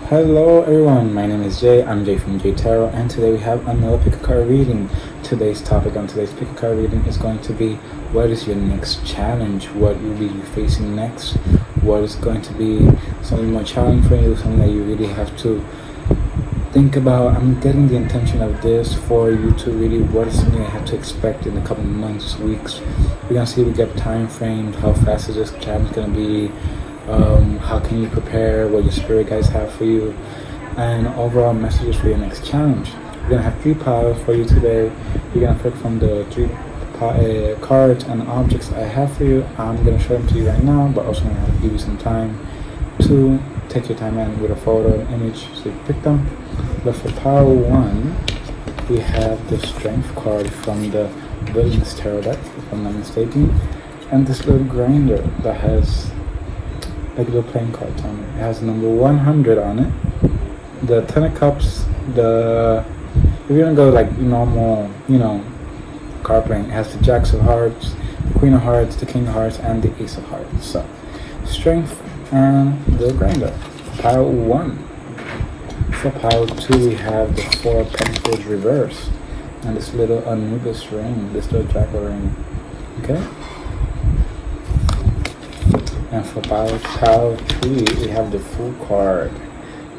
Hello everyone, my name is Jay. I'm Jay from J Tarot, and today we have another pick a card reading. Today's topic on today's pick a card reading is going to be what is your next challenge? What you'll be facing next? What is going to be something more challenging for you? Something that you really have to think about. I'm getting the intention of this for you to really what is something I have to expect in the coming months, weeks. We're gonna see if we get time framed. How fast is this challenge gonna be? How can you prepare, what your spirit guides have for you, and overall messages for your next challenge. We're going to have 3 piles for you today. You're going to pick from the 3 cards and objects I have for you. I'm going to show them to you right now, but also going to give you some time to take your time in with a photo and image so you pick them. But for pile 1, we have the Strength card from the Villainous Tarot deck, if I'm not mistaken, and this little grinder that has like little playing cards on it. It has number 100 on it. The 10 of Cups, if you're gonna go like normal, card playing, it has the Jacks of Hearts, the Queen of Hearts, the King of Hearts, and the Ace of Hearts. So, Strength and the grinder. Pile 1. For pile 2, we have the 4 of Pentacles reversed, and this little Anubis ring, this little jackal ring. Okay. And for pile 3, we have the Fool card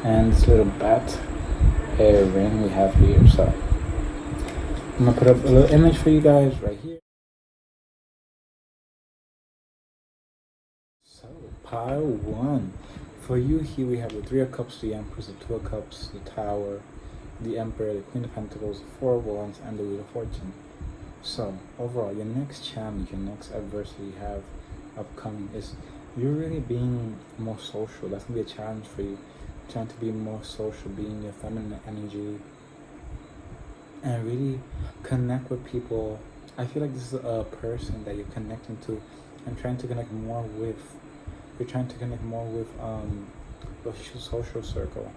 and this little bat ring we have here. So I'm gonna put up a little image for you guys right here. So pile 1, for you here we have the 3 of Cups, the Empress, the 2 of Cups, the Tower, the Emperor, the Queen of Pentacles, the 4 of Wands, and the Wheel of Fortune. So overall, your next challenge, your next adversity you have upcoming is you're really being more social. That's gonna be a challenge for you. Trying to be more social, being your feminine energy, and really connect with people. I feel like this is a person that you're connecting to and trying to connect more with. You're trying to connect more with your social circle.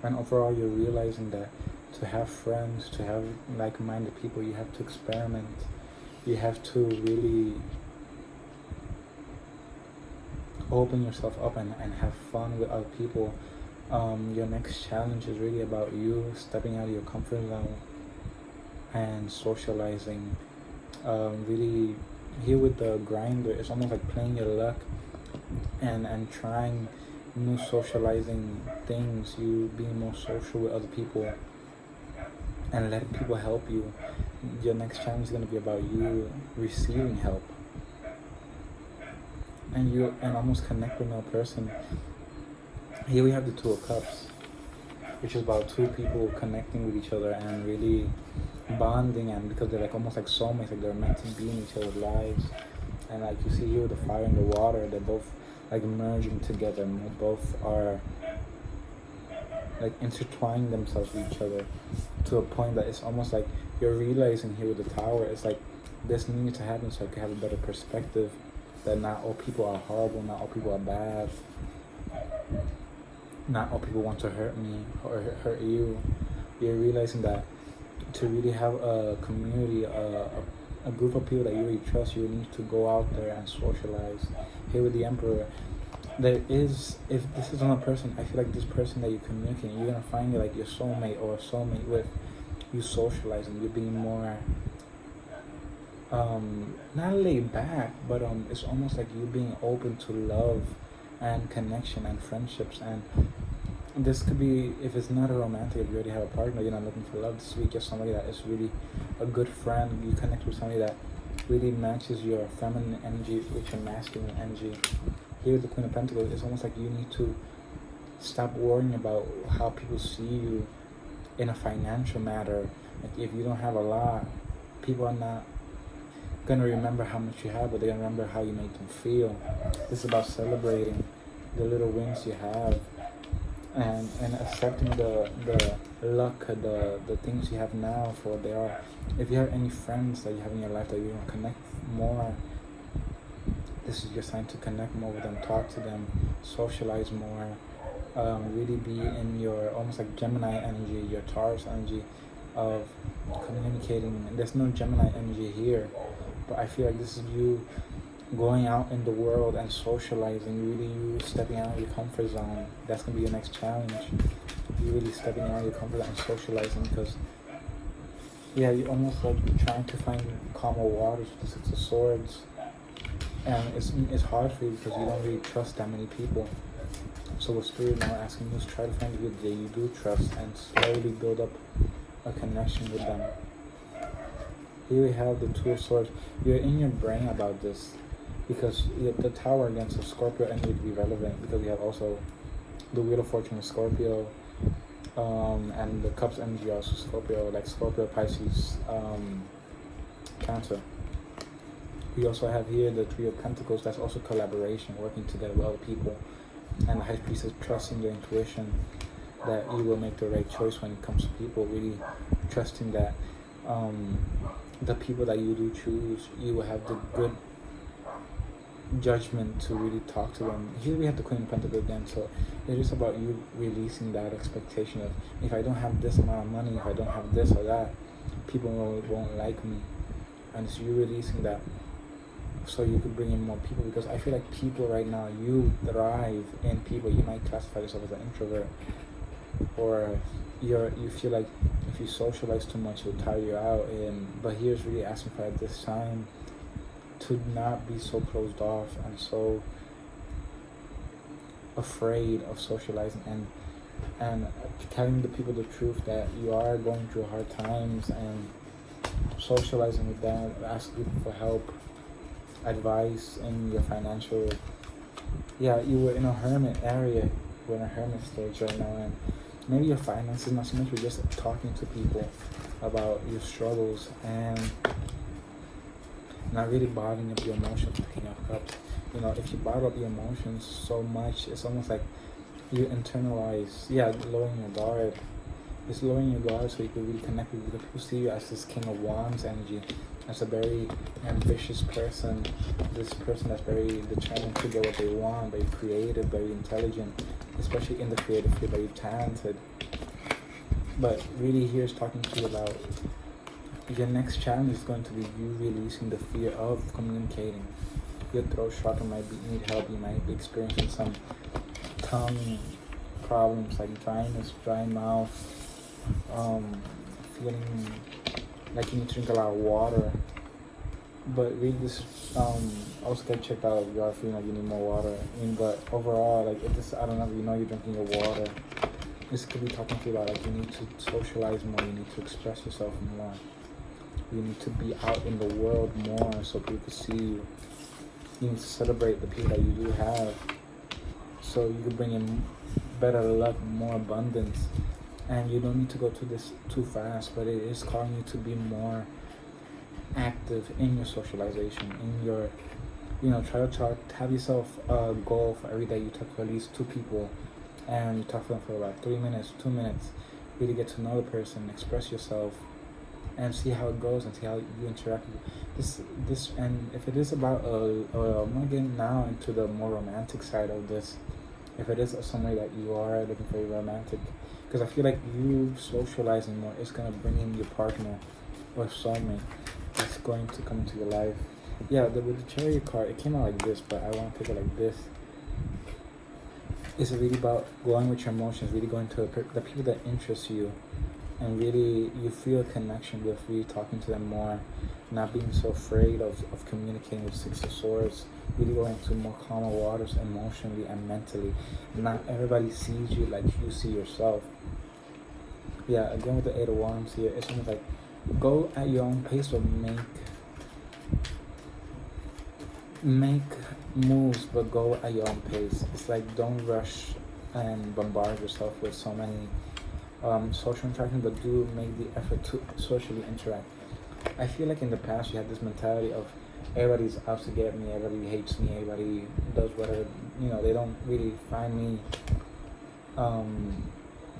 And overall, you're realizing that to have friends, to have like-minded people, you have to experiment. You have to really open yourself up and have fun with other people. Your next challenge is really about you stepping out of your comfort zone and socializing. Really, here with the grinder, it's almost like playing your luck and trying new socializing things. You being more social with other people and letting people help you. Your next challenge is going to be about you receiving help. And almost connect with another person. Here we have the 2 of Cups, which is about 2 people connecting with each other and really bonding, and because they're like almost like soulmates, like they're meant to be in each other's lives. And like you see here with the fire and the water, they're both like merging together, and they both are like intertwining themselves with each other to a point that it's almost like you're realizing here with the Tower, it's like this needs to happen so I can have a better perspective. That not all people are horrible, not all people are bad, not all people want to hurt me or hurt you. You're realizing that to really have a community, a group of people that you really trust, you need to go out there and socialize. Here with the Emperor, there is, if this is another person, I feel like this person that you're communicating, you're going to find like your soulmate or a soulmate with. You socializing, you're being more not laid back, but it's almost like you being open to love and connection and friendships. And this could be, if it's not a romantic, if you already have a partner, you're not looking for love this week, just somebody that is really a good friend. You connect with somebody that really matches your feminine energy with your masculine energy. Here with the Queen of Pentacles, it's almost like you need to stop worrying about how people see you in a financial matter. Like if you don't have a lot, people are not gonna remember how much you have, but they're gonna remember how you make them feel. This is about celebrating the little wins you have and accepting the luck, the things you have now for what they are. If you have any friends that you have in your life that you want to connect more, this is your sign to connect more with them, talk to them, socialize more, really be in your almost like Gemini energy, your Taurus energy of communicating. There's no Gemini energy here, but I feel like this is you going out in the world and socializing, really you stepping out of your comfort zone. That's gonna be your next challenge. You really stepping out of your comfort zone and socializing, because yeah, you almost like trying to find calmer waters with the Six of Swords, and it's hard for you because you don't really trust that many people. So what Spirit now asking you is try to find the people that you do trust and slowly build up a connection with them. Here we have the Two of Swords. You're in your brain about this because the Tower against the Scorpio energy to be relevant, because we have also the Wheel of Fortune of Scorpio, and the Cups energy also Scorpio, like Scorpio, Pisces, Cancer. We also have here the Three of Pentacles. That's also collaboration, working together with other people. And the High Priestess, trusting your intuition that you will make the right choice when it comes to people. Really trusting that the people that you do choose, you will have the good judgment to really talk to them. Here we have the Queen of Pentacles again, so it is about you releasing that expectation of, if I don't have this amount of money, if I don't have this or that, people won't like me. And it's you releasing that so you could bring in more people, because I feel like people right now, you thrive in people. You might classify yourself as an introvert, or you feel like if you socialize too much, it'll tire you out. But here's really asking for at this time to not be so closed off and so afraid of socializing, and telling the people the truth that you are going through hard times, and socializing with them, asking people for help, advice in your financial. Yeah, you were in a hermit area, we're in a hermit stage right now, and maybe your finances, not so much, but just talking to people about your struggles and not really bottling up your emotions with the King of Cups. You know, if you bottle up your emotions so much, it's almost like you internalize, lowering your guard. It's lowering your guard so you can really connect with people. People see you as this King of Wands energy, as a very ambitious person, this person that's very determined to get what they want, very creative, very intelligent, especially in the creative field, very talented. But really here's talking to you about your next challenge is going to be you releasing the fear of communicating. Your throat chakra might need help. You might be experiencing some tongue problems like dryness, dry mouth, feeling like you need to drink a lot of water. But really this, also get checked out if you are feeling like you need more water. But overall, like if this, I don't know, you know you're drinking your water. This could be talking to you about like you need to socialize more, you need to express yourself more. You need to be out in the world more so people can see you. You need to celebrate the people that you do have, so you can bring in better luck, more abundance. And you don't need to go to this too fast, but it is calling you to be more active in your socialization, in your, try to have yourself a goal for every day. You talk to at least 2 people, and you talk to them for about 3 minutes, 2 minutes. Really get to know the person, express yourself, and see how it goes, and see how you interact with this. And if it is about I'm not getting now into the more romantic side of this. If it is some way that you are looking for a romantic, because I feel like you socializing more is gonna bring in your partner or soulmate that's going to come into your life. Yeah, with the Chariot card, it came out like this, but I want to take it like this. It's really about going with your emotions, really going to the people that interest you, and really you feel a connection with, really talking to them more, not being so afraid of communicating with Six of Swords, really going to more calmer waters emotionally and mentally. Not everybody sees you like you see yourself. Yeah, again with the Eight of Wands here, it's almost like go at your own pace, but make moves, but go at your own pace. It's like don't rush and bombard yourself with so many social interaction, but do make the effort to socially interact. I feel like in the past you had this mentality of everybody's out to get me, everybody hates me, everybody does whatever, they don't really find me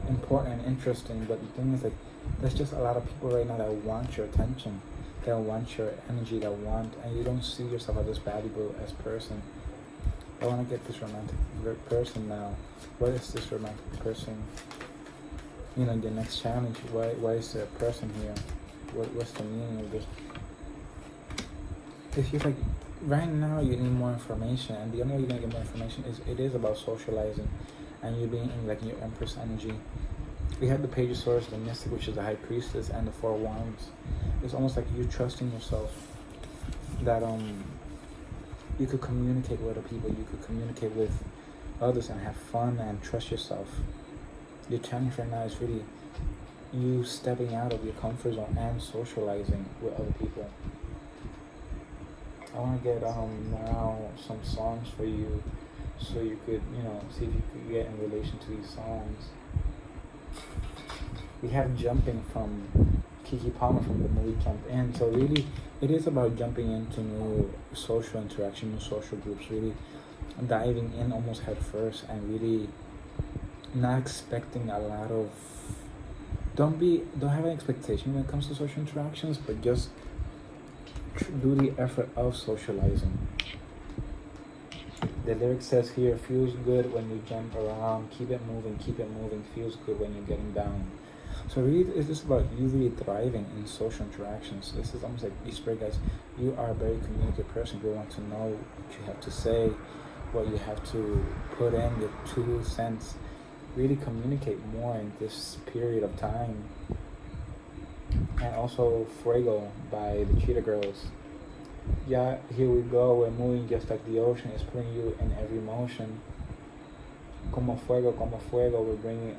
important and interesting. But the thing is, like, there's just a lot of people right now that want your attention, that want your energy, and you don't see yourself as this valuable as person. I want to get this romantic person now. What is this romantic person? The next challenge. Why is there a person here? What's the meaning of this? It feels like right now you need more information, and the only way you're gonna get more information is it is about socializing, and you being in like your Empress energy. We have the Page of Swords, the Mystic, which is the High Priestess, and the Four Wands. It's almost like you trusting yourself that you could communicate with other people, you could communicate with others and have fun and trust yourself. Your challenge right now is really you stepping out of your comfort zone and socializing with other people. I want to get now some songs for you, so you could see if you could get in relation to these songs. We have Jumping from Kiki Palmer from the movie Jump In. So really, it is about jumping into new social interaction, new social groups, really diving in almost head first, and really not expecting a lot of. Don't have an expectation when it comes to social interactions, but just do the effort of socializing. The lyric says here, feels good when you jump around, keep it moving, feels good when you're getting down. So really, it's just about you really thriving in social interactions. This is almost like these spirit guys, you are a very communicative person. You want to know what you have to say, what you have to put in, your 2 cents. Really communicate more in this period of time. And also Fuego by the Cheetah Girls. Yeah, here we go, we're moving just like the ocean. It's putting you in every motion. Como fuego, we're bringing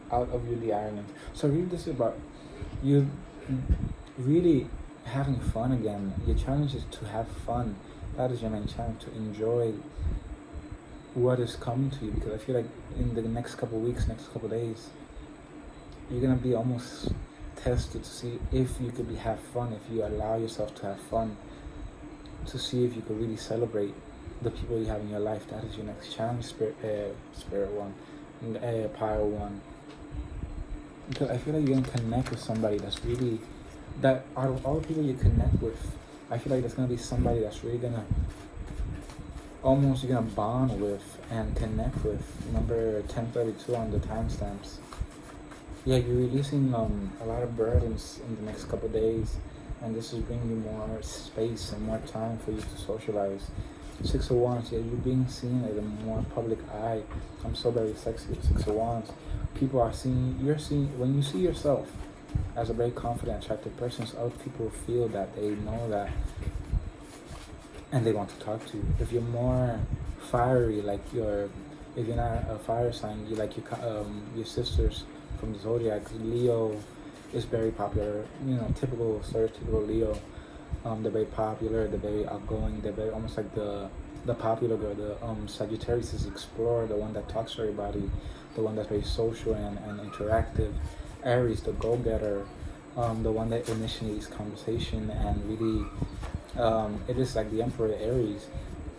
out of you the iron. So really, this is about you really having fun again. Your challenge is to have fun. That is your main challenge, to enjoy what is coming to you, because I feel like in the next couple of weeks, next couple of days, you're gonna be almost tested to see if you could have fun, if you allow yourself to have fun, to see if you could really celebrate the people you have in your life. That is your next challenge, spirit one, pile one. Because I feel like you're gonna connect with somebody that's really, that out of all the people you connect with, I feel like there's gonna be somebody that's really gonna you're gonna bond with and connect with. Number 1032 on the timestamps. Yeah, you're releasing a lot of burdens in the next couple of days, and this is bringing you more space and more time for you to socialize. 6 of Wands, yeah, you're being seen in a more public eye. I'm so very sexy with 6 of Wands. People are seeing, when you see yourself as a very confident, attractive person, so other people feel that, they know that, and they want to talk to you. If you're more fiery, if you're not a fire sign, you like your sisters from the zodiac. Leo is very popular, typical stereotypical Leo. They're very popular, they're very outgoing, they're very almost like the popular girl. The Sagittarius is explorer, the one that talks to everybody, the one that's very social and interactive. Aries, the go-getter, the one that initiates conversation and really, it is like the Emperor Aries,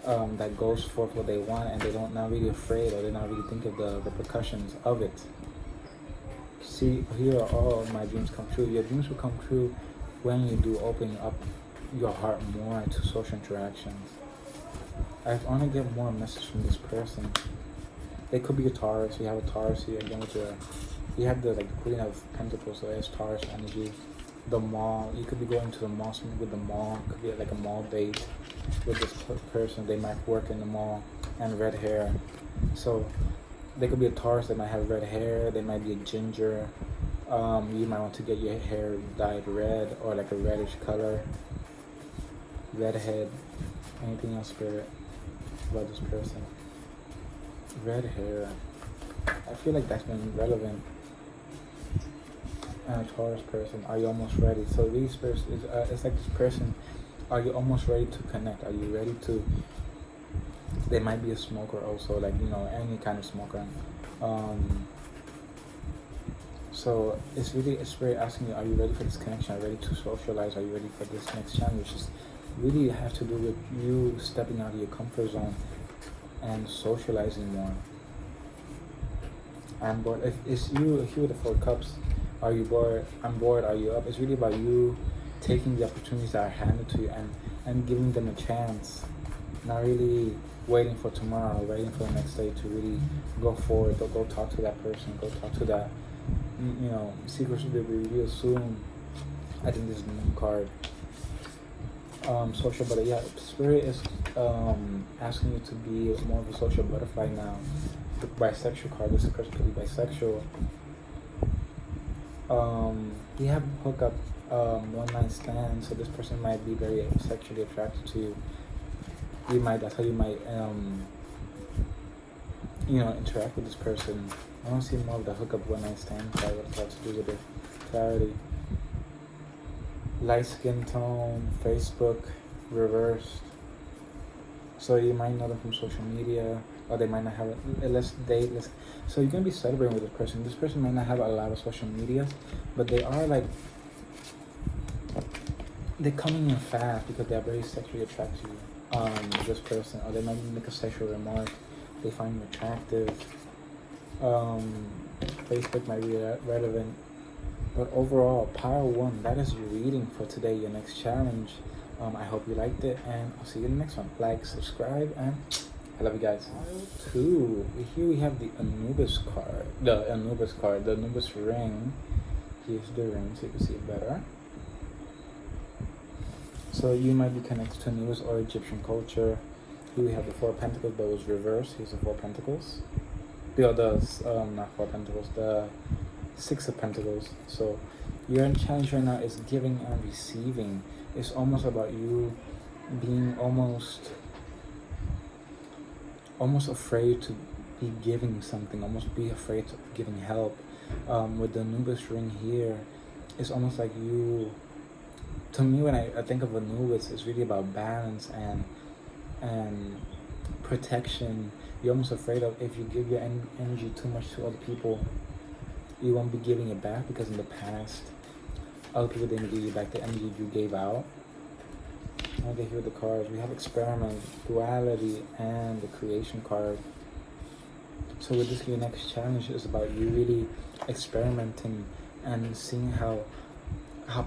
that goes forth what they want, and they're not really afraid, or they're not really think of the repercussions of it. See, here are all my dreams come true. Your dreams will come true when you do open up your heart more to social interactions. I want to get more message from this person. It could be a Taurus. We have a Taurus here again we have the Queen of Pentacles, so it's Taurus energy. The mall, you could be going to the mall, something with the mall. Could be like a mall date with this person. They might work in the mall, and red hair. So they could be a Taurus. They might have red hair. They might be a ginger. You might want to get your hair dyed red or like a reddish color. Redhead. Anything else, spirit, about this person? Red hair. I feel like that's been relevant. And a Taurus person, are you almost ready? So these person is it's like this person, are you almost ready to connect? Are you ready to? They might be a smoker also, any kind of smoker. So it's really a spirit asking you, are you ready for this connection? Are you ready to socialize? Are you ready for this next challenge? Which is really have to do with you stepping out of your comfort zone and socializing more. I'm bored. If it's you with the 4 cups, are you bored? I'm bored. Are you up? It's really about you taking the opportunities that are handed to you and giving them a chance. Not really waiting for tomorrow, waiting for the next day to really go forward. Go talk to that person. Go talk to that. Secrets will be revealed soon. I think this is the moon card. social butterfly. Yeah, spirit is asking you to be more of a social butterfly now. The bisexual card. This person could be bisexual. You have hookup, one night stand. So this person might be very sexually attracted to you. You might. That's how you might interact with this person. I don't see more of the hookup one night stand card. What's got to do with the clarity? Light skin tone, Facebook, reversed. So you might know them from social media, or they might not have a let's date. So you're gonna be celebrating with this person. This person might not have a lot of social media, but they are like they're coming in fast because they're very sexually attracted to you. This person, or they might make a sexual remark. They find you attractive. Facebook might be relevant. But overall, Power 1, that is your reading for today, your next challenge. I hope you liked it, and I'll see you in the next one. Like, subscribe, and I love you guys. Pile 2. Here we have the Anubis card. The Anubis ring. Here's the ring so you can see it better. So you might be connected to Anubis or Egyptian culture. Here we have the Four of Pentacles, but it was reversed. Here's the Four of Pentacles. Not Four of Pentacles, the Six of Pentacles. So your challenge right now is giving and receiving. It's almost about you being almost afraid to be giving something, almost be afraid of giving help. With the Anubis ring here, it's almost like you, to me, when I think of Anubis, it's really about balance and protection. You're almost afraid of, if you give your energy too much to other people, you won't be giving it back, because in the past other people didn't give you back the energy you gave out. Okay, here are the cards. We have experiment, duality, and the creation card. So with this, your next challenge is about you really experimenting and seeing how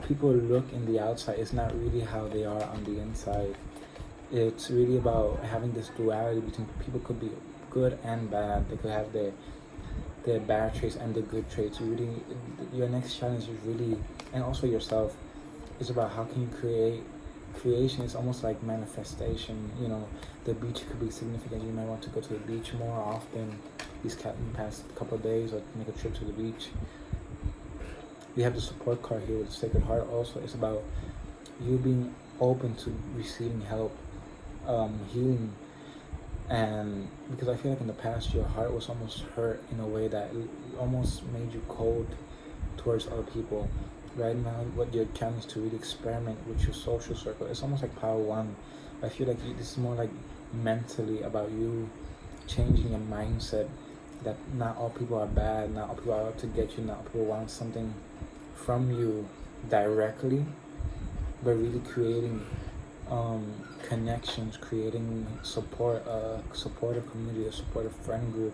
people look in the outside is not really how they are on the inside. It's really about having this duality between people. Could be good and bad. They could have their bad traits and the good traits. Your next challenge is really, and also yourself, is about how can you create. Creation is almost like manifestation. The beach could be significant. You might want to go to the beach more often these past couple of days, or make a trip to the beach. We have the support card here with the Sacred Heart. Also, it's about you being open to receiving help, healing. And because I feel like in the past your heart was almost hurt in a way that it almost made you cold towards other people. Right now, what your challenge is to really experiment with your social circle. It's almost like Power 1. I feel like this is more like mentally about you changing your mindset, that not all people are bad, not all people are out to get you, not all people want something from you directly, but really creating connections, creating support, a supportive community, a supportive friend group,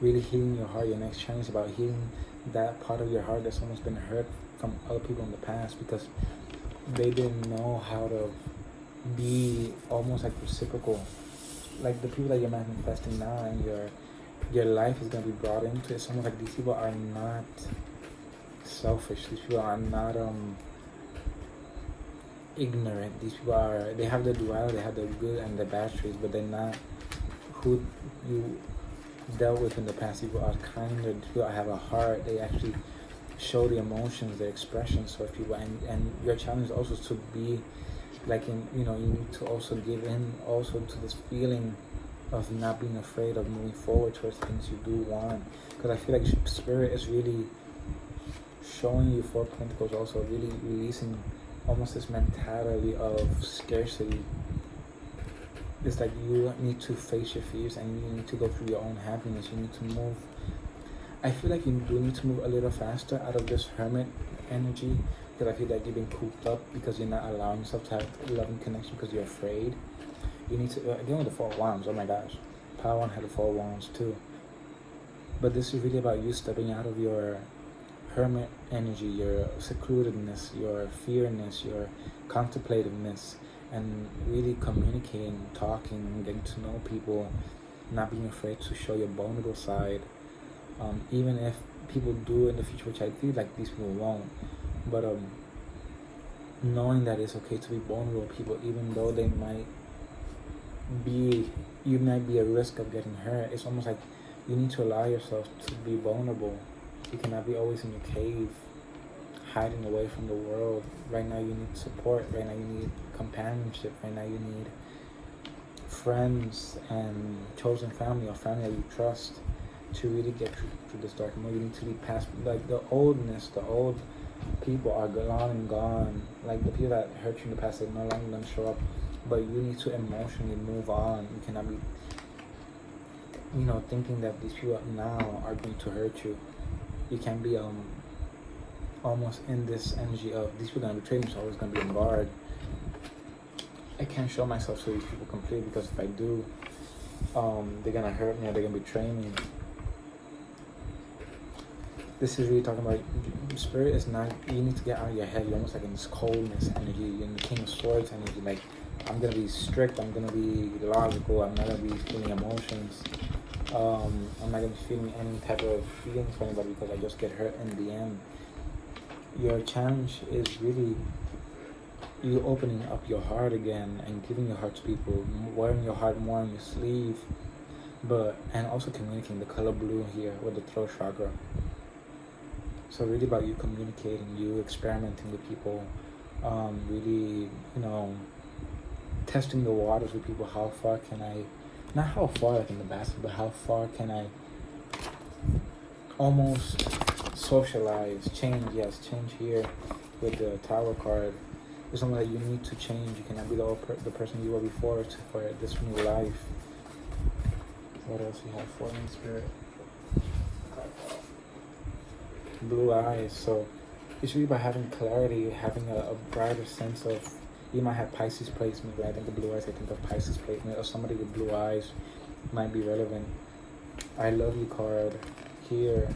really healing your heart. Your next challenge is about healing that part of your heart that's almost been hurt from other people in the past, because they didn't know how to be almost like reciprocal. Like the people that you're manifesting now, and your life is going to be brought into it. It's almost like these people are not selfish. These people are not ignorant. These people they have the duality, they have the good and the bad traits, but they're not who you dealt with in the past. People are kinder. People have a heart. They actually show the emotions, the expressions towards people. And your challenge is also to be like you need to also give in also to this feeling of not being afraid of moving forward towards things you do want. Because I feel like Spirit is really showing you Four Pentacles, also really releasing almost this mentality of scarcity. It's like you need to face your fears, and you need to go through your own happiness. You need to move. I feel like you do need to move a little faster out of this hermit energy, because I feel like you've been cooped up because you're not allowing yourself to have a loving connection because you're afraid. You need to, again with the Four of Wands, oh my gosh. Power 1 had the Four of Wands too. But this is really about you stepping out of your hermit energy, your secludedness, your fearness, your contemplativeness, and really communicating, talking, getting to know people, not being afraid to show your vulnerable side. Even if people do in the future, which I feel like these people won't, but knowing that it's okay to be vulnerable with people, even though they might be, you might be at risk of getting hurt. It's almost like you need to allow yourself to be vulnerable. You cannot be always in your cave, hiding away from the world. Right now you need support. Right now you need companionship. Right now you need friends and chosen family, or family that you trust, to really get through this dark moment. You need to be past, like, the oldness. The old people are gone and gone. Like, the people that hurt you in the past, they're no longer going to show up. But you need to emotionally move on. You cannot be, thinking that these people now are going to hurt you. You can't be almost in this energy of these people are going to betray me, so I'm always going to be on guard. I can't show myself to these people completely, because if I do, they're going to hurt me, or they're going to betray me. This is really talking about, spirit is not, you need to get out of your head. You're almost like in this coldness energy, you're in the King of Swords energy. Like, I'm going to be strict, I'm going to be logical, I'm not going to be feeling emotions. I'm not going to be feeling any type of feelings for anybody, because I just get hurt in the end. Your challenge is really you opening up your heart again and giving your heart to people, wearing your heart more on your sleeve, and also communicating. The color blue here with the throat chakra. So really about you communicating, you experimenting with people, really, testing the waters with people. How far can I, not how far like in the basket, but how far can I almost socialize, change here with the Tower card. It's something that you need to change. You cannot be the person you were before for this new life. What else you have for me, Spirit? Blue eyes. So it's really about having clarity, having a brighter sense of, you might have Pisces placement. When I think of blue eyes, I think of Pisces placement, or somebody with blue eyes might be relevant. I love you card here.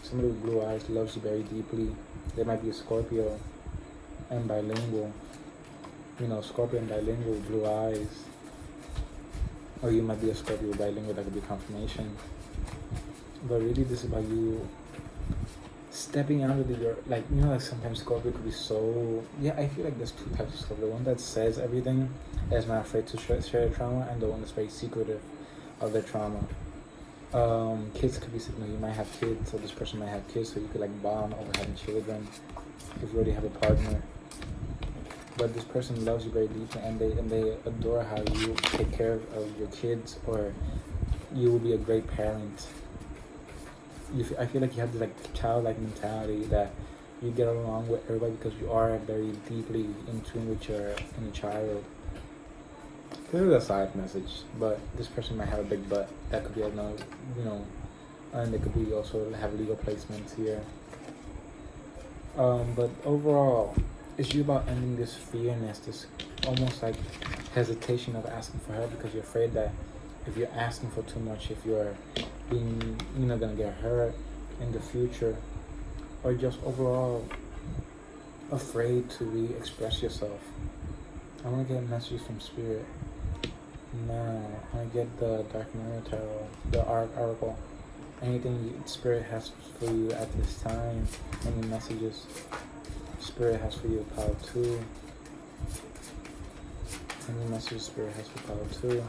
Somebody with blue eyes loves you very deeply. They might be a Scorpio and bilingual. Scorpio and bilingual, blue eyes. Or you might be a Scorpio bilingual, that could be confirmation. But really this is about you stepping out of your, like sometimes Scorpio could be so, I feel like there's two types of Scorpio. The one that says everything, that's not afraid to share their trauma, and the one that's very secretive of their trauma. Kids could be signal. You might have kids, so this person might have kids, so you could like bond over having children if you already have a partner. But this person loves you very deeply, and they adore how you take care of your kids, or you will be a great parent. I feel like you have this like childlike mentality that you get along with everybody because you are very deeply in tune with your inner child. This is a side message, but this person might have a big butt. That could be another, and they could be also have legal placements here. But overall, it's you about ending this fearness, this almost like hesitation of asking for help, because you're afraid that if you're asking for too much, if you're being, gonna get hurt in the future, or just overall afraid to really express yourself. I want to get messages from Spirit. Now, I get the Dark Mirror Tarot, the Oracle. Anything Spirit has for you at this time, any messages Spirit has for you, Power 2. Any message Spirit has for Power 2.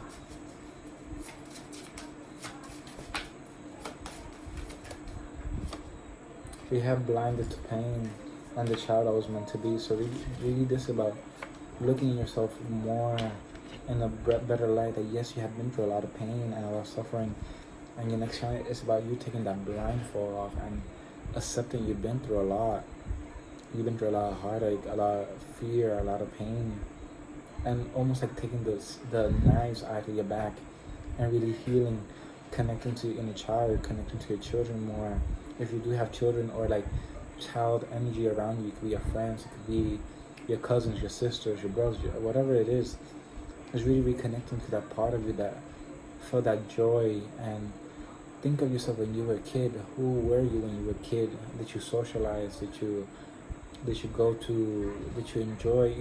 We have blinded to pain and the child I was meant to be. So really this is about looking at yourself more in a better light, that yes, you have been through a lot of pain and a lot of suffering, and your next challenge is about you taking that blindfold off and accepting you've been through a lot. You've been through a lot of heartache, a lot of fear, a lot of pain, and almost like taking the knives out of your back and really healing, connecting to your inner child, connecting to your children more. If you do have children, or like child energy around you, it could be your friends, it could be your cousins, your sisters, your brothers, whatever it is really reconnecting to that part of you that felt that joy. And think of yourself when you were a kid. Who were you when you were a kid? Did you socialize? Did you go to? Did you enjoy,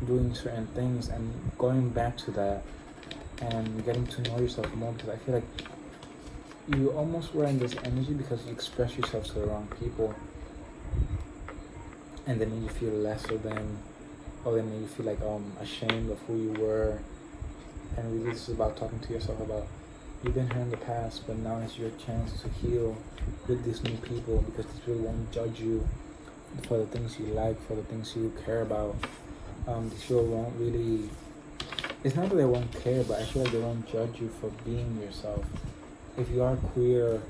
doing certain things? And going back to that and getting to know yourself more, because I feel like you almost were in this energy because you express yourself to the wrong people, and then you feel lesser than, or they make you feel like ashamed of who you were. And really, this is about talking to yourself about you've been hurt in the past, but now is your chance to heal with these new people, because these people won't judge you for the things you like, for the things you care about. These people won't really. It's not that they won't care, but I feel like they won't judge you for being yourself. If you are queer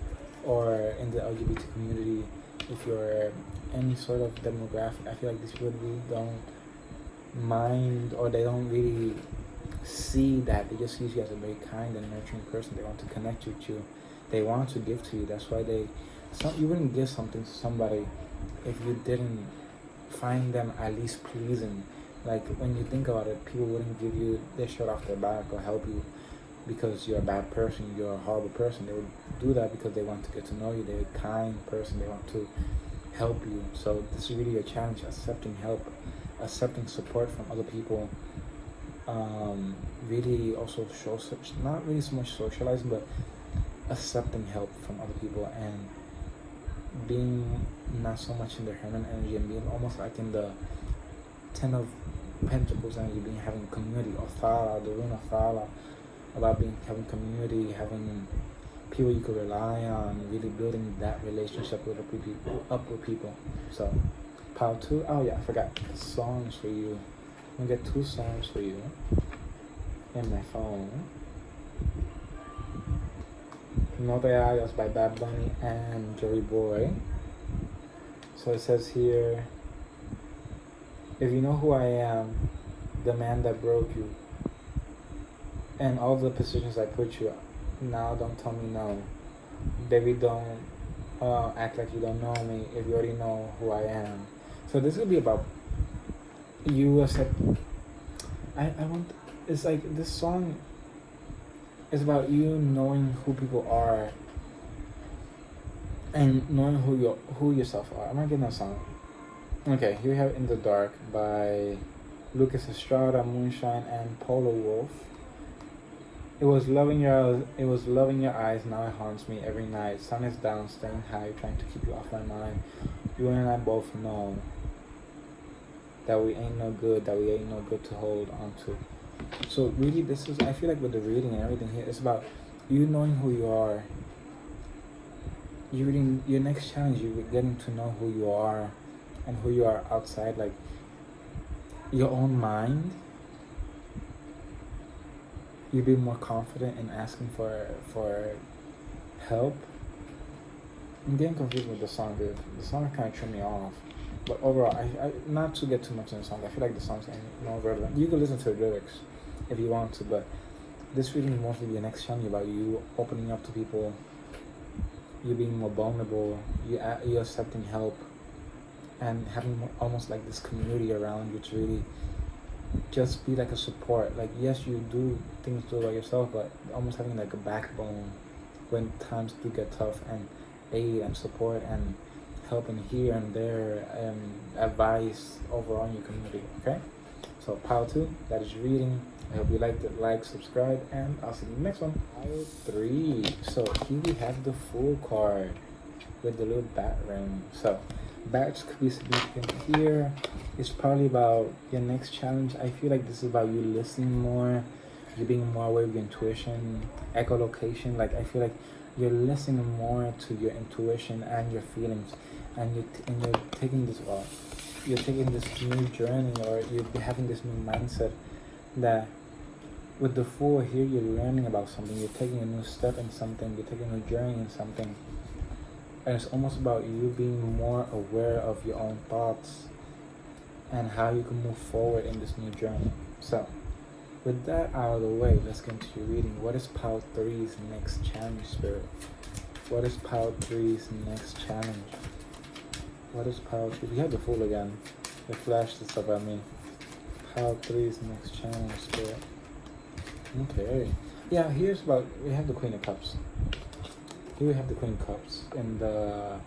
or in the LGBT community, if you're any sort of demographic, I feel like these people really don't mind, or they don't really see that. They just use you as a very kind and nurturing person. They want to connect with you. They want to give to you. That's why you wouldn't give something to somebody if you didn't find them at least pleasing. Like, when you think about it, people wouldn't give you their shirt off their back or help you because you're a bad person, you're a horrible person. They would do that because they want to get to know you. They're a kind person. They want to help you. So this is really a challenge: accepting help, accepting support from other people. Really also not really so much socializing, but accepting help from other people, and being not so much in the Herman energy, and being almost like in the Ten of Pentacles energy, being having community, or Thala, the rune of Thala, about having community, having people you could rely on, really building that relationship with people. So, pile 2. Oh yeah, I forgot songs for you. I'm gonna get 2 songs for you in my phone. No Te Hagas by Bad Bunny and Joey Boy. So it says here, if you know who I am, the man that broke you, and all the positions I put you, now don't tell me no. Baby, don't act like you don't know me if you already know who I am. So this will be about you accept. It's like this song is about you knowing who people are and knowing who yourself are. I'm not getting that song. Okay, here we have In the Dark by Lucas Estrada, Moonshine, and Polo Wolf. It was loving your eyes, now it haunts me every night. Sun is down, staying high, trying to keep you off my mind. You and I both know that we ain't no good to hold on to. So really, I feel like with the reading and everything here, it's about you knowing who you are. Your next challenge, you're getting to know who you are and who you are outside, like your own mind. You be more confident in asking for help. I'm getting confused with the song, dude. The song kind of threw me off. But overall, I not to get too much in the song, I feel like the song's more relevant. You can listen to the lyrics if you want to, but this reading will mostly be an next challenge about you opening up to people, you being more vulnerable, you accepting help, and having almost like this community around you to really just be like a support. Like, yes, you do things to by yourself, but almost having like a backbone when times do get tough, and aid and support and helping here and there, and advice overall in your community. Okay, so pile 2, that is reading. I hope you liked it. Like, subscribe, and I'll see you in the next one. Pile 3. So here we have the Fool card with the little bat ring. So bats could be significant here. It's probably about your next challenge. I feel like this is about you listening more, you being more aware of your intuition, echolocation. Like, I feel like you're listening more to your intuition and your feelings, and you're taking this new journey, or you're having this new mindset that with the Fool here, you're learning about something, you're taking a new step in something, you're taking a journey in something, and it's almost about you being more aware of your own thoughts and how you can move forward in this new journey. So with that out of the way, let's get into your reading. What is pile 3's next challenge, Spirit? What is pile 3's next challenge? What is pile 3? We have the Fool again. They flashed this up at me. Pile 3's next challenge, Spirit. Okay. Yeah, here's about, we have the Queen of Cups. Here we have the Queen of Cups in the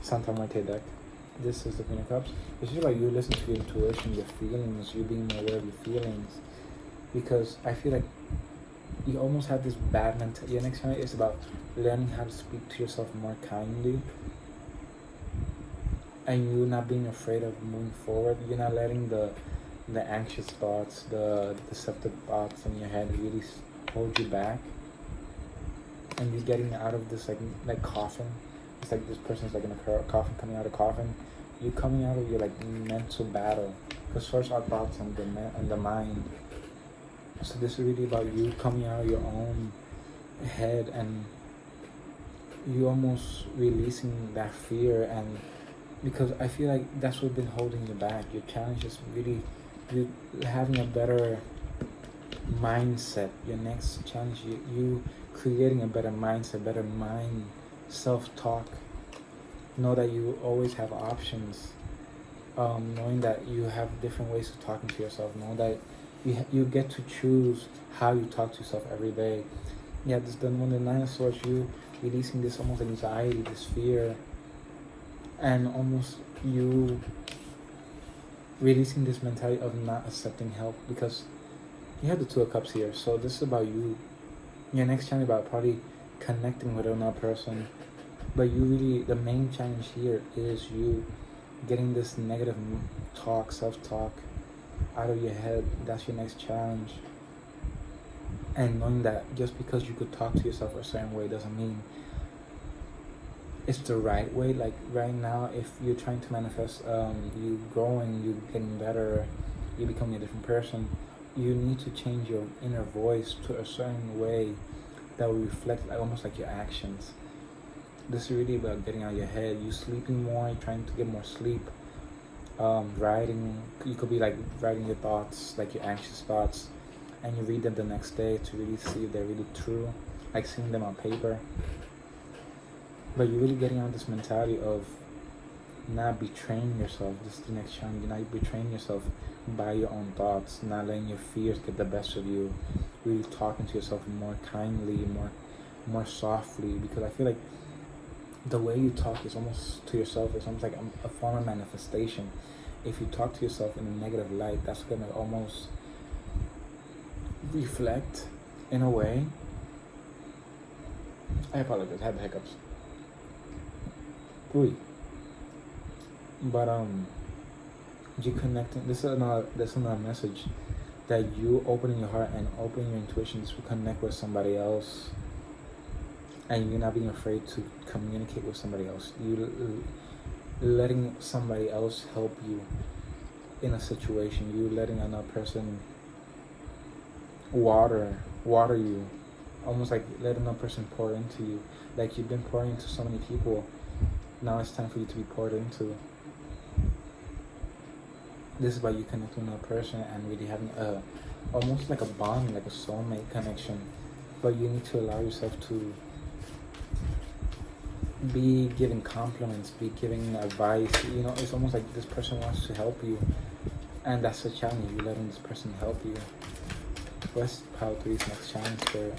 Santa Muerte deck. This is the Queen of Cups. It's just like you listen to your intuition, your feelings, you being more aware of your feelings. Because I feel like you almost have this bad mentality. Your next challenge is about learning how to speak to yourself more kindly. and you not being afraid of moving forward. You're not letting the anxious thoughts, the deceptive thoughts in your head really hold you back. And you're getting out of this like coffin. It's like this person's like in a coffin, coming out of a coffin. You're coming out of your like mental battle, because first our thoughts and the mind. So this is really about you coming out of your own head, and you almost releasing that fear. And because I feel like that's what's been holding you back. Your challenge is really you having a better mindset. Your next challenge, you creating a better mindset, better mind, self-talk. Know that you always have options. Knowing that you have different ways of talking to yourself. Know that you get to choose how you talk to yourself every day. Yeah, when the Nine of Swords, you releasing this almost anxiety, this fear, and almost you releasing this mentality of not accepting help, because you have the Two of Cups here. So this is about you. Your next challenge about probably connecting with another person, but you really, the main challenge here is you getting this negative talk, self-talk out of your head. That's your next challenge. And knowing that just because you could talk to yourself a certain way doesn't mean it's the right way. Like right now, if you're trying to manifest you growing, you getting better, you becoming a different person, you need to change your inner voice to a certain way that will reflect almost like your actions. This is really about getting out of your head. You sleeping more, you're trying to get more sleep. Writing, you could be like writing your thoughts, like your anxious thoughts, and you read them the next day to really see if they're really true, like seeing them on paper. But you're really getting on this mentality of not betraying yourself. This is the next challenge. You're not betraying yourself by your own thoughts, not letting your fears get the best of you. Really talking to yourself more kindly, more softly, because I feel like the way you talk is almost to yourself, it's almost like a form of manifestation. If you talk to yourself in a negative light, that's gonna almost reflect in a way. I apologize, I had the hiccups. Ooh. But you connecting, this is another message, that you opening your heart and opening your intuitions to connect with somebody else, and you're not being afraid to communicate with somebody else. You letting somebody else help you in a situation. You letting another person water you, almost like letting another person pour into you. Like you've been pouring into so many people, now it's time for you to be poured into. This is about you connecting with another person and really having almost like a bond, like a soulmate connection. But you need to allow yourself to be giving compliments, be giving advice. You know, it's almost like this person wants to help you, and that's the challenge. You're letting this person help you. Let's power through this next challenge for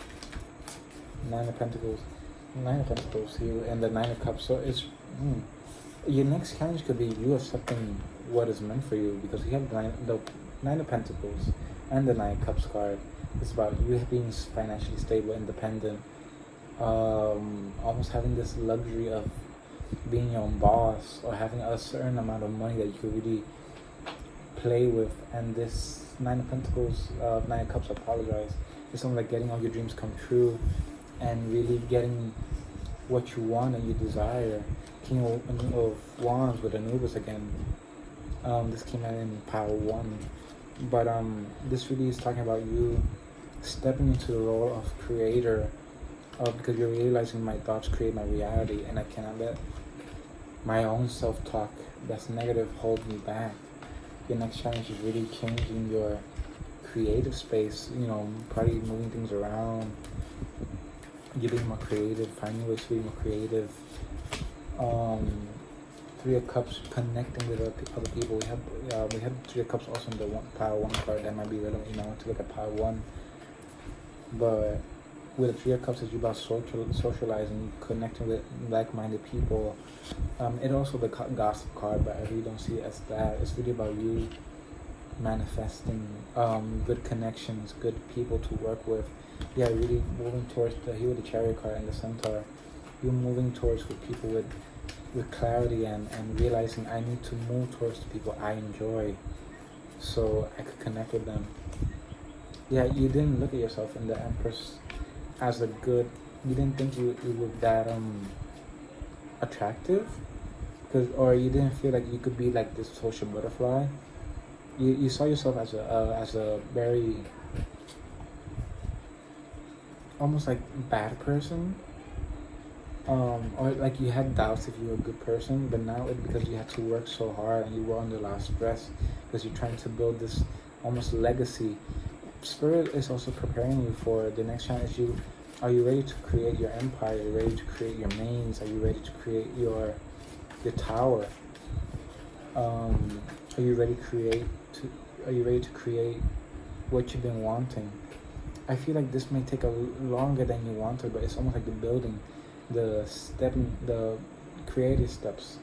Nine of Pentacles here, and the Nine of Cups. So it's your next challenge could be you accepting what is meant for you, because you have the Nine of Pentacles and the Nine of Cups card. It's about you being financially stable, independent, almost having this luxury of being your own boss, or having a certain amount of money that you could really play with. And this Nine of Pentacles, Nine of Cups, it's something like getting all your dreams come true and really getting what you want and you desire. King of Wands with Anubis again. This came out in Power 1. But this really is talking about you stepping into the role of creator, because you're realizing my thoughts create my reality, and I cannot let my own self-talk that's negative hold me back. Your next challenge is really changing your creative space, you know, probably moving things around. You're being more creative, finding ways to be more creative. Three of Cups, connecting with other people. We have Three of Cups also in the Power 1 card. That might be relevant, you know, to look at Power 1. But with the Three of Cups, it's about socializing, connecting with like-minded people. It also the Gossip card, but I really don't see it as that. It's really about you manifesting good connections, good people to work with. Yeah, really moving towards the Chariot card and the Centaur. you're moving towards with people with clarity and realizing I need to move towards the people I enjoy so I could connect with them. Yeah, you didn't look at yourself in the Empress as a good. You didn't think you were that attractive, because or you didn't feel like you could be like this social butterfly. You saw yourself as a very almost like bad person, or like you had doubts if you were a good person, but now it's because you had to work so hard and you were under a lot of stress because you're trying to build this almost legacy. Spirit is also preparing you for the next challenge. Are you ready to create your empire? Are you ready to create your mains? Are you ready to create your tower? Are you ready are you ready to create what you've been wanting? I feel like this may take longer than you wanted, but it's almost like the building, the creative steps,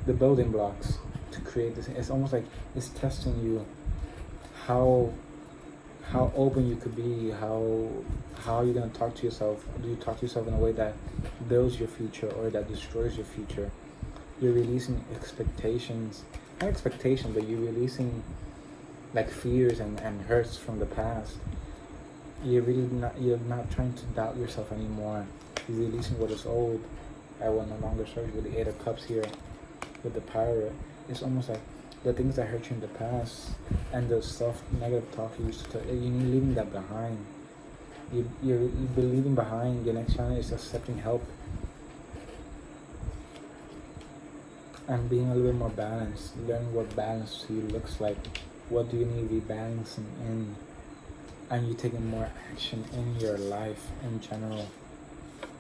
the building blocks to create this. It's almost like it's testing you how open you could be, how you're gonna talk to yourself. Do you talk to yourself in a way that builds your future or that destroys your future? You're releasing expectations, not expectations, but you're releasing like fears and hurts from the past. You're not trying to doubt yourself anymore. You're releasing what is old. I will no longer serve you with the Eight of Cups here with the Pirate. It's almost like the things that hurt you in the past and the negative talk you used to tell, you're leaving that behind. You're leaving behind. Your next challenge is accepting help and being a little bit more balanced. Learning what balance to you looks like. What do you need rebalancing in? And you taking more action in your life in general.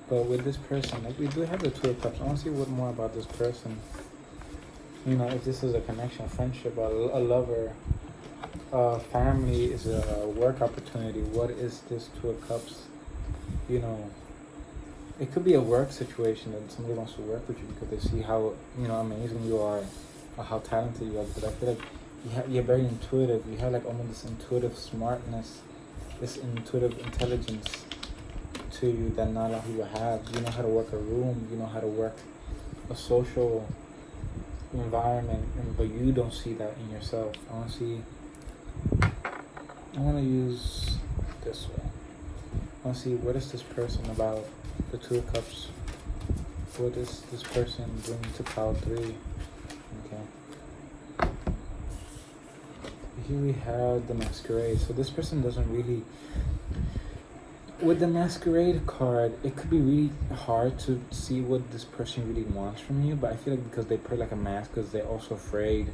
But with this person, like we do have the Two of Cups. I want to see what more about this person. You know, if this is a connection, a friendship, a lover, family, is a work opportunity. What is this Two of Cups? You know, it could be a work situation that somebody wants to work with you because they see how amazing you are, or how talented you are. But I feel like you're very intuitive. You have like almost this intuitive smartness, this intuitive intelligence to you that not a lot of people have. You know how to work a room. You know how to work a social environment, but you don't see that in yourself. I want to use this way. I want to see what is this person about the Two of Cups. What is this person bringing to pile 3? Okay. Here we have the Masquerade. So this person doesn't really. With the Masquerade card, it could be really hard to see what this person really wants from you, but I feel like because they put like a mask, because they're also afraid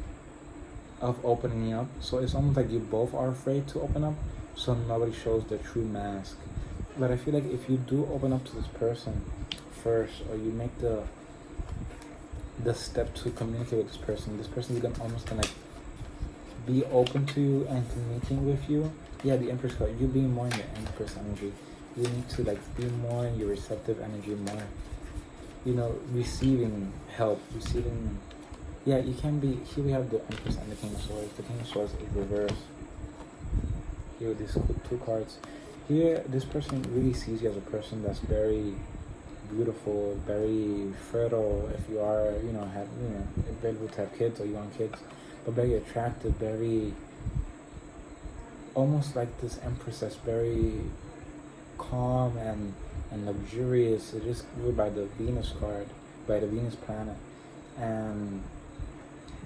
of opening up. So it's almost like you both are afraid to open up, so nobody shows the true mask. But I feel like if you do open up to this person first, or you make the step to communicate with this person is almost gonna be open to you and communicating with you. Yeah, the Empress card, you being more in the Empress energy. You need to like be more in your receptive energy, more, receiving help, receiving. Yeah, you can be. Here we have the Empress and the King of Swords. The King of Swords is reversed. Here with these 2 cards. Here, this person really sees you as a person that's very beautiful, very fertile. If you are, able to have kids or you want kids, but very attractive, very. Almost like this Empress that's very calm and luxurious. It is ruled by the Venus card, by the Venus planet. And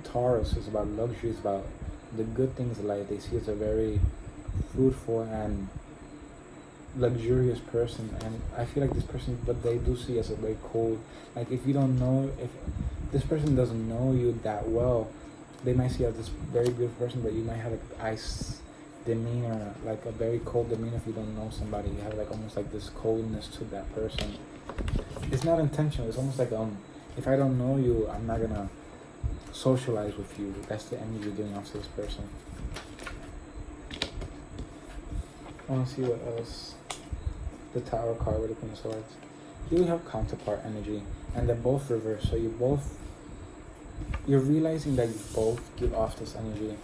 Taurus is about luxury, it's about the good things in life. They see as a very fruitful and luxurious person. And I feel like this person, but they do see as a very cold. Like if this person doesn't know you that well, they might see you as this very beautiful person, but you might have like ice demeanor, like a very cold demeanor. If you don't know somebody, you have like almost like this coldness to that person. It's not intentional. It's almost like if I don't know you, I'm not gonna socialize with you. That's the energy you're giving off to this person. I want to see what else. The Tower card with the Queen of Swords. Here we have counterpart energy, and they're both reversed. So you're realizing that you both give off this energy.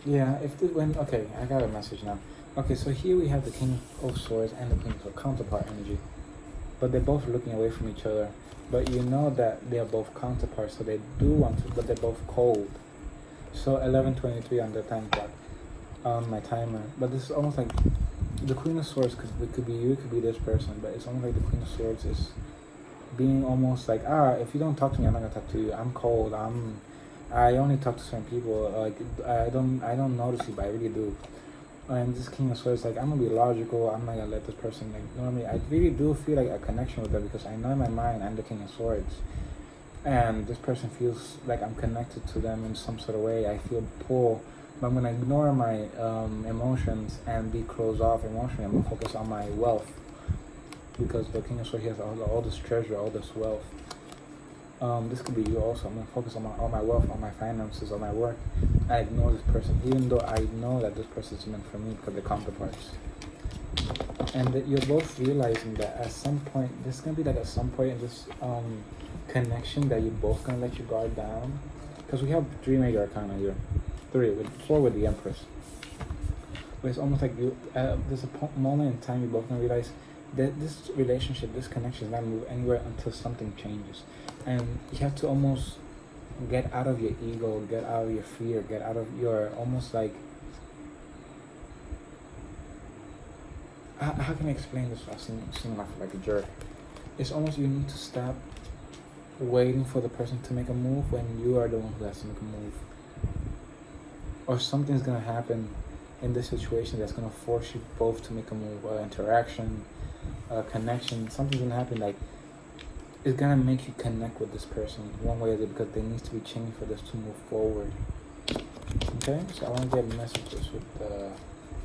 Yeah, okay, I got a message now. Okay, so here we have the King of Swords and the Queen of Counterpart energy. but they're both looking away from each other. But you know that they are both counterparts, so they do want to, but they're both cold. So 11:23 on the time clock, on my timer. But this is almost like the Queen of Swords could be you, it could be this person, but it's almost like the Queen of Swords is being almost like, if you don't talk to me, I'm not gonna talk to you. I'm cold. I only talk to certain people. Like I don't notice you, but I really do. And this King of Swords, like, I'm gonna be logical. I'm not gonna let this person ignore me. I really do feel like a connection with them because I know in my mind I'm the King of Swords, and this person feels like I'm connected to them in some sort of way. I feel pull, but I'm gonna ignore my emotions and be closed off emotionally. I'm gonna focus on my wealth because the King of Swords, he has all this treasure, all this wealth. This could be you also. I'm gonna focus on all my wealth, on my finances, on my work. I ignore this person, even though I know that this person is meant for me because they're counterparts. And that you're both realizing that at some point, there's gonna be like at some point in this connection that you're both gonna let your guard down. Because we have 3 major arcana here, 4 with the Empress. But it's almost like you. There's a moment in time you're both gonna realize that this relationship, this connection is not move anywhere until something changes. And you have to almost get out of your ego, get out of your fear, get out of your almost like, how can I explain this without seeming like a jerk? It's almost you need to stop waiting for the person to make a move when you are the one who has to make a move. Or something's gonna happen in this situation that's gonna force you both to make a move, interaction, connection. Something's gonna happen like it's gonna make you connect with this person one way or the other because there needs to be change for this to move forward. Okay, so I want to get messages with the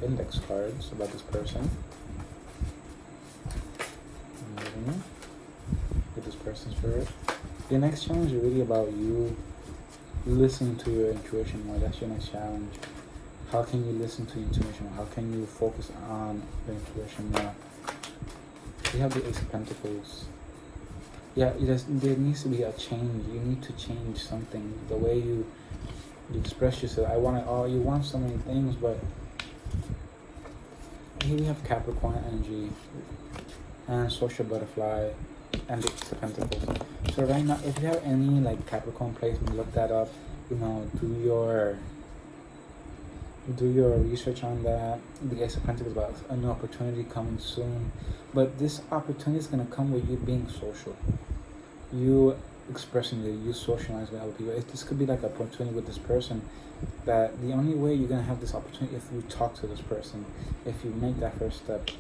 index cards about this person. With this person's spirit. Your next challenge is really about you listening to your intuition more. That's your next challenge. How can you listen to your intuition? How can you focus on your intuition more? We have the Ace of Pentacles. Yeah, there needs to be a change. You need to change something. The way you express yourself. You want so many things, but here we have Capricorn energy and Social Butterfly and the Ace of Pentacles. So right now, if you have any like Capricorn placement, look that up. Do your research on that. The Ace of Pentacles about a new opportunity coming soon, but this opportunity is gonna come with you being social, you expressing it, you socializing with other people. This could be like an opportunity with this person that the only way you're gonna have this opportunity if you talk to this person, if you make that first step.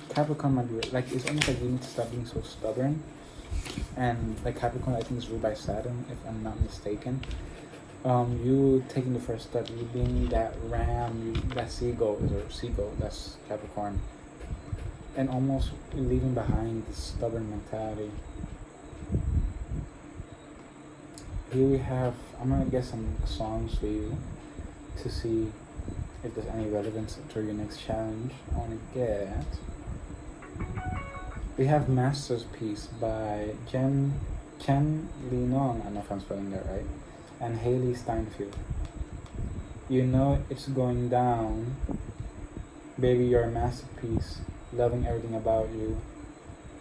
Capricorn might be like, it's almost like you need to stop being so stubborn, and like Capricorn I think is ruled by Saturn if I'm not mistaken. You taking the first step, you being that ram, that seagull, that's Capricorn, and almost leaving behind this stubborn mentality. Here we have, I'm gonna get some songs for you to see if there's any relevance to your next challenge. I wanna get, we have Master's Piece by Chen Linong, I don't know if I'm spelling that right, and Haley Steinfeld. You know it's going down, baby, you're a masterpiece, loving everything about you.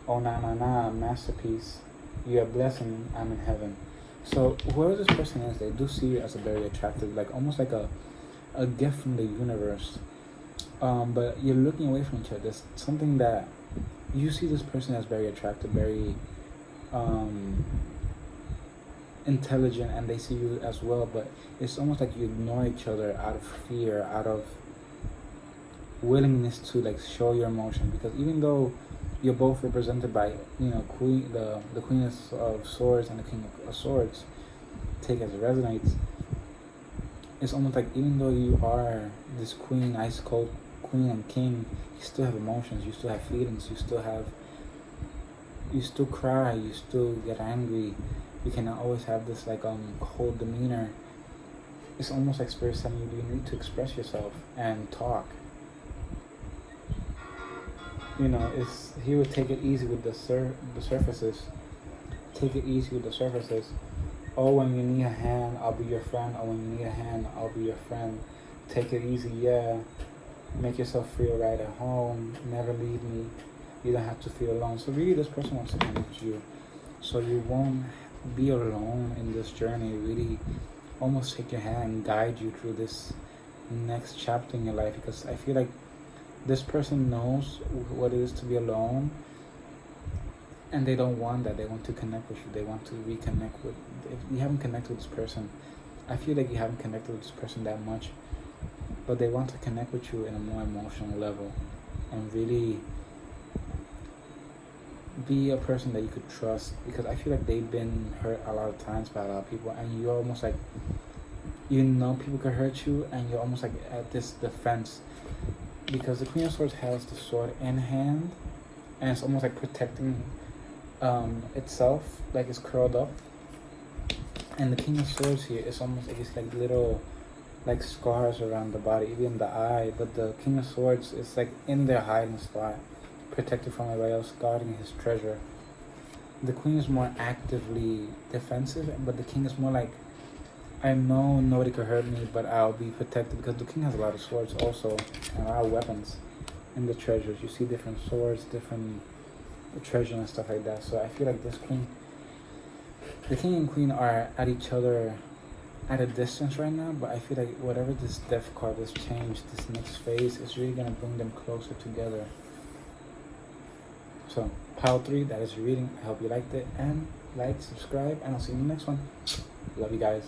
Oh na na na, masterpiece, you're a blessing, I'm in heaven. So whoever this person is, they do see you as a very attractive, like almost like a gift from the universe. But you're looking away from each other. There's something that you see this person as very attractive, very intelligent, and they see you as well, but it's almost like you ignore each other out of fear, out of willingness to like show your emotion, because even though you're both represented by, you know, the Queen of Swords and the King of Swords, take as it resonates, it's almost like even though you are this queen, ice cold queen and king, you still have emotions, you still have feelings, you still cry, you still get angry. You cannot always have this like cold demeanor. It's almost like Spirit telling you need to express yourself and talk. You know, he would take it easy with the surfaces. Take it easy with the surfaces. Oh, when you need a hand, I'll be your friend. Oh, when you need a hand, I'll be your friend. Take it easy, yeah. Make yourself feel right at home. Never leave me. You don't have to feel alone. So really, this person wants to connect with you, so you won't be alone in this journey. Really, almost take your hand and guide you through this next chapter in your life, because I feel like this person knows what it is to be alone, and they don't want that. They want to connect with you. They want to reconnect with. If you haven't connected with this person, I feel like you haven't connected with this person that much, but they want to connect with you in a more emotional level, and really be a person that you could trust, because I feel like they've been hurt a lot of times by a lot of people, and you're almost like, you know, people could hurt you, and you're almost like at this defense, because the Queen of Swords has the sword in hand, and it's almost like protecting itself, like it's curled up, and the King of Swords here is almost like it's like little like scars around the body, even the eye, but the King of Swords is like in their hiding spot, protected from everybody else, guarding his treasure. The Queen is more actively defensive, but the King is more like, I know nobody could hurt me, but I'll be protected, because the King has a lot of swords also, and a lot of weapons in the treasures. You see different swords, different treasure and stuff like that. So I feel like this King, the King and Queen are at each other at a distance right now, but I feel like whatever this death card, this change, this next phase is really gonna bring them closer together. So pile 3, that is your reading. I hope you liked it, and like, subscribe, and I'll see you in the next one. Love you guys.